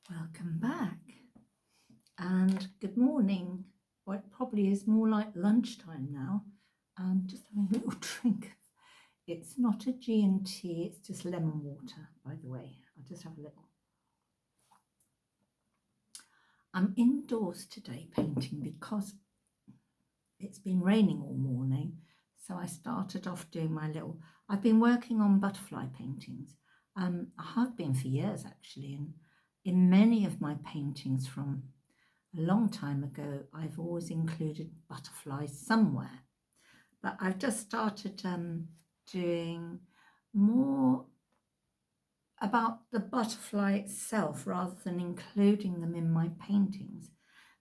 Welcome back and good morning. Well, it probably is more like lunchtime now. Just having a little drink. It's not a G&T, it's just lemon water, by the way. I'll just have a little. I'm indoors today painting because it's been raining all morning. So I started off doing my little, I've been working on butterfly paintings. I have been for years actually, and in many of my paintings from a long time ago, I've always included butterflies somewhere. But I've just started doing more about the butterfly itself rather than including them in my paintings,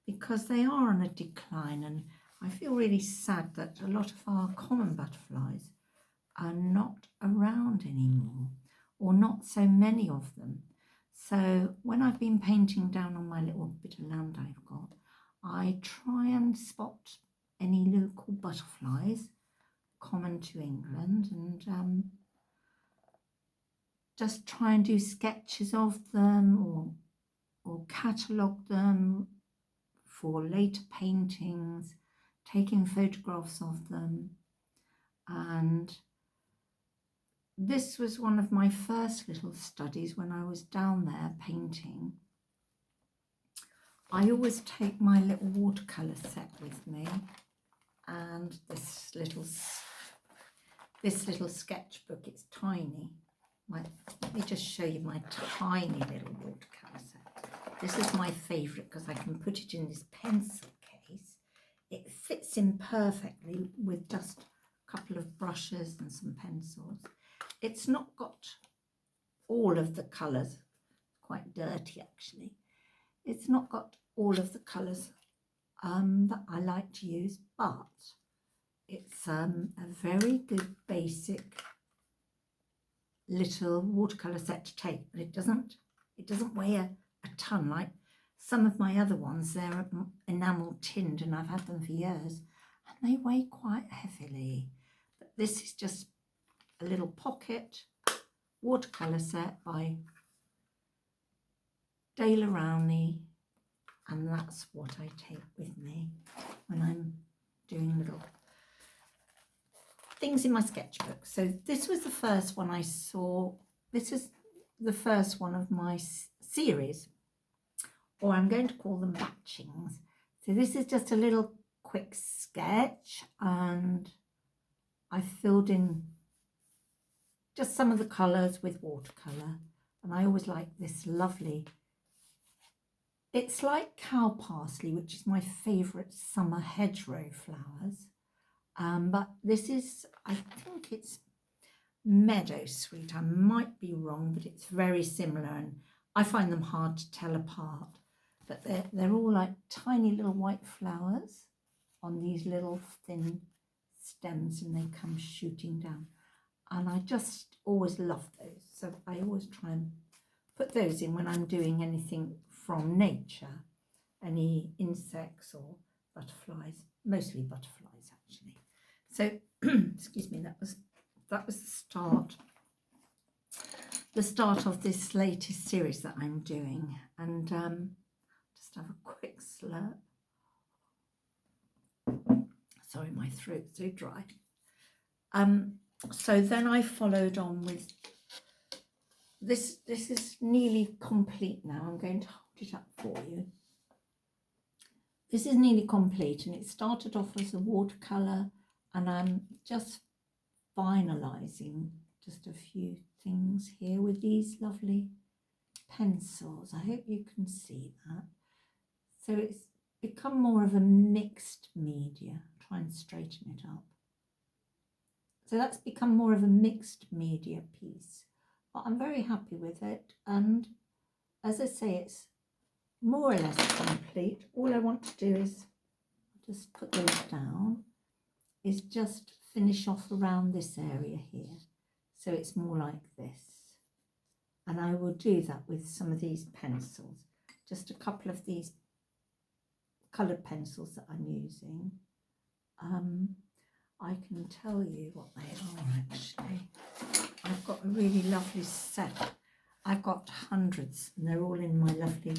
because they are on a decline, and I feel really sad that a lot of our common butterflies are not around anymore, or not so many of them. So when I've been painting down on my little bit of land I've got, I try and spot any local butterflies common to England, and just try and do sketches of them or catalogue them for later paintings, taking photographs of them. And this was one of my first little studies when I was down there painting. I always take my little watercolour set with me and this little sketchbook. It's tiny. Let me just show you my tiny little watercolour set. This is my favourite because I can put it in this pencil case. It fits in perfectly with just a couple of brushes and some pencils. It's not got all of the colours, quite dirty actually. It's not got all of the colours that I like to use, but it's a very good basic little watercolour set to take. But it doesn't weigh a ton like some of my other ones. They're enamel tinned and I've had them for years and they weigh quite heavily. But this is just a little pocket watercolour set by Dale Rowney, and that's what I take with me when I'm doing little things in my sketchbook. So this was the first one I saw. This is the first one of my series, or I'm going to call them batchings. So this is just a little quick sketch, and I filled in just some of the colours with watercolour. And I always like this lovely, it's like cow parsley, which is my favourite summer hedgerow flowers. But this is, I think it's meadowsweet. I might be wrong, but it's very similar, and I find them hard to tell apart. But they're all like tiny little white flowers on these little thin stems, and they come shooting down. And I just always love those. So I always try and put those in when I'm doing anything from nature, any insects or butterflies, mostly butterflies actually. So, excuse me, that was the start of this latest series that I'm doing. And just have a quick slurp. Sorry, my throat's so dry. So then I followed on with this. This is nearly complete now. I'm going to hold it up for you. This is nearly complete, and it started off as a watercolour, and I'm just finalising just a few things here with these lovely pencils. I hope you can see that. So it's become more of a mixed media. Try and straighten it up. So that's become more of a mixed media piece, but I'm very happy with it. And as I say, it's more or less complete. All I want to do is just put those down, is just finish off around this area here. So it's more like this. And I will do that with some of these pencils, just a couple of these coloured pencils that I'm using. I can tell you what they are actually. I've got a really lovely set I've got hundreds and they're all in my lovely,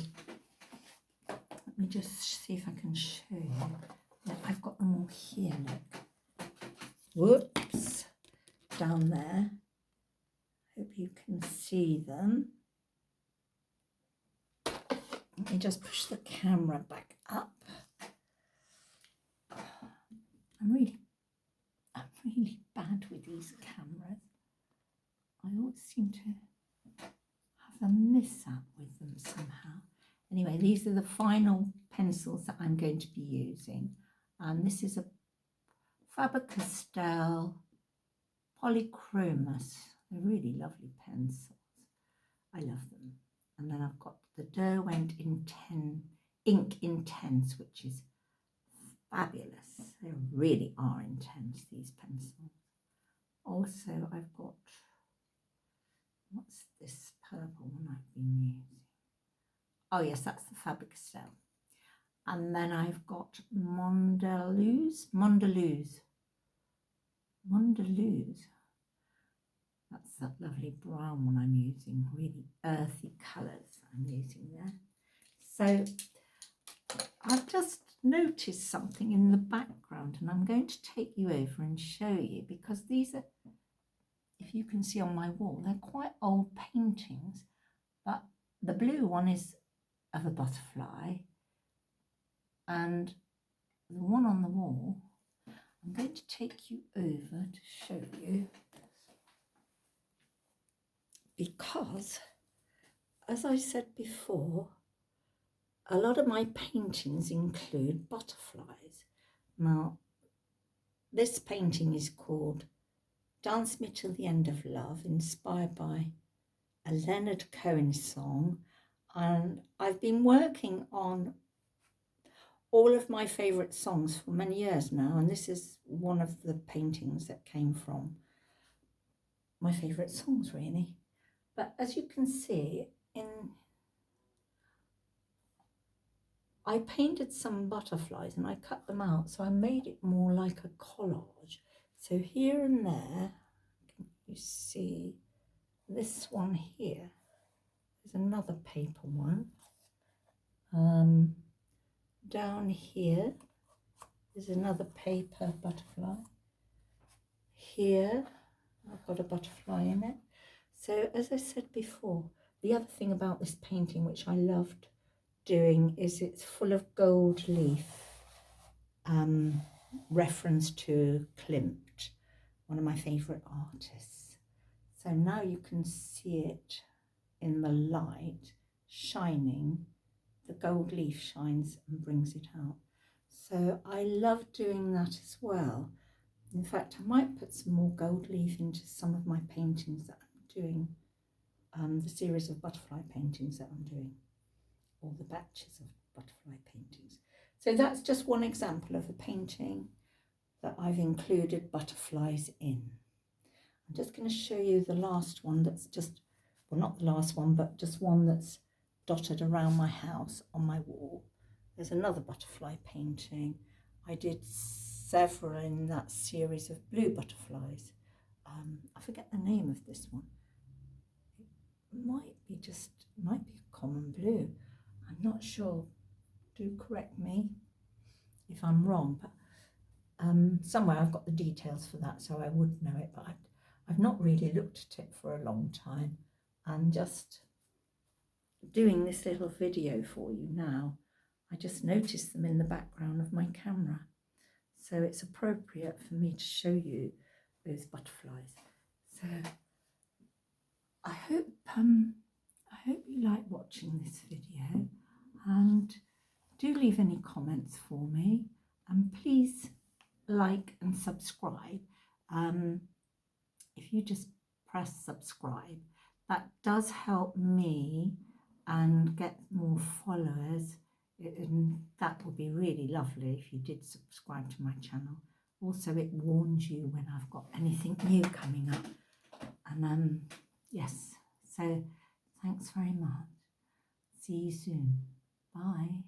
let me just see if I can show you. Yeah, I've got them all here, look. Whoops, down there. Hope you can see them. Let me just push the camera back up. I'm really bad with these cameras. I always seem to have a mishap with them somehow. Anyway, these are the final pencils that I'm going to be using. And this is a Faber-Castell Polychromos. They're really lovely pencils. I love them. And then I've got the Derwent Ink Intense, which is fabulous. They really are intense, these pencils. Also, I've got, what's this purple one I've been using? Oh yes, that's the Faber-Castell. And then I've got Mondeluz. That's that lovely brown one I'm using, really earthy colours I'm using there. So I've just noticed something in the background and I'm going to take you over and show you, because these are, if you can see on my wall, they're quite old paintings, but the blue one is of a butterfly and the one on the wall, I'm going to take you over to show you, because as I said before, a lot of my paintings include butterflies. Now, this painting is called Dance Me Till the End of Love, inspired by a Leonard Cohen song. And I've been working on all of my favourite songs for many years now, and this is one of the paintings that came from my favourite songs, really. But as you can see, I painted some butterflies and I cut them out, so I made it more like a collage. So here and there, you see this one here. There's another paper one. Down here is another paper butterfly. Here, I've got a butterfly in it. So as I said before, the other thing about this painting, which I loved doing, is it's full of gold leaf, reference to Klimt, one of my favourite artists. So now you can see it in the light shining. The gold leaf shines and brings it out. So I love doing that as well. In fact, I might put some more gold leaf into some of my paintings that I'm doing, the series of butterfly paintings that I'm doing, or the batches of butterfly paintings. So that's just one example of a painting that I've included butterflies in. I'm just going to show you the last one that's just, well, not the last one, but just one that's dotted around my house on my wall. There's another butterfly painting. I did several in that series of blue butterflies. I forget the name of this one. It might be a common blue. I'm not sure. Do correct me if I'm wrong, but somewhere I've got the details for that, so I would know it, but I've not really looked at it for a long time. And just doing this little video for you now, I just noticed them in the background of my camera. So it's appropriate for me to show you those butterflies. So I hope you like watching this video, and do leave any comments for me, and please like and subscribe. If you just press subscribe, that does help me and get more followers, and that would be really lovely if you did subscribe to my channel. Also, it warns you when I've got anything new coming up. And yes, so thanks very much. See you soon. Bye.